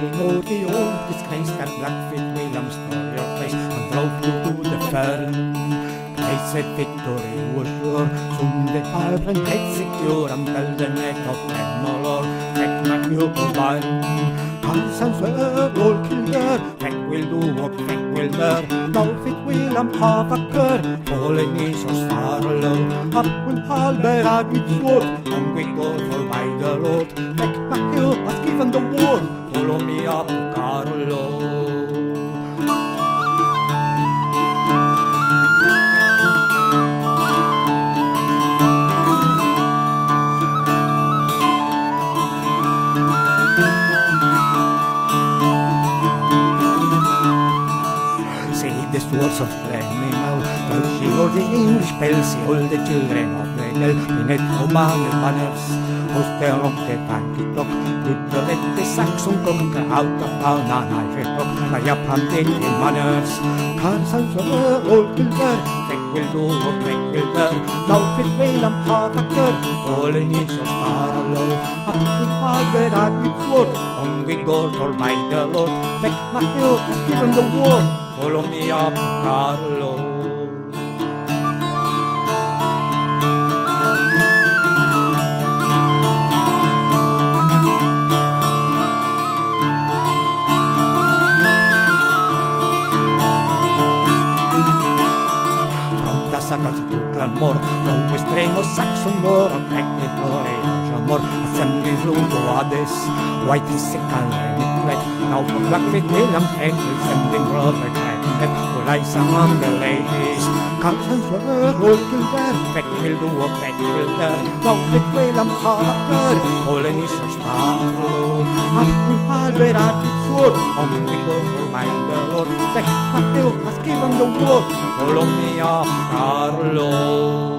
know the old disgrace that Blackfeet William stole your place and drove you to the fern. They said victory was sure, soon the tyrant had secure until the neck of Emmalor. Feck not you combine, Hansans all killer. Feck will do what Feck will dare. Blackfeet William have a cur, falling is a star alone. Up will Halber at its sword, and we go for by the Lord. Feck not you has given the word, follow me up to Carlo. The swords of Glenminal, while she all the English bells, see all the children of Glenel, Pinnet, Oban, and banners, host along the tanky clock, with the let the Saxon cock out of town, and I rock, my up and taking manners. Carsons were all killer, Feck will do what Feck will dare. Now Feck will have a cur, falling is a star alone. Up to Halber at its sword, on we go for by the Lord. Feck Matthew has given the word, follow me up, Carlo. From the Saxons to Glenmore, from extremo Saxon war, and Eckney amor, assembling through to Hades, white is sick and red. Now for Blackfeet William Henry, sending brother Clement, who lies among the ladies. Carsons were all killed, Feck will do what Feck will dare. Blackfeet William have a cur, fallen is a star alone. Up to Halber at its sword, on we go for my Lord. Feck Matthew has given the word, follow me up, Carlo.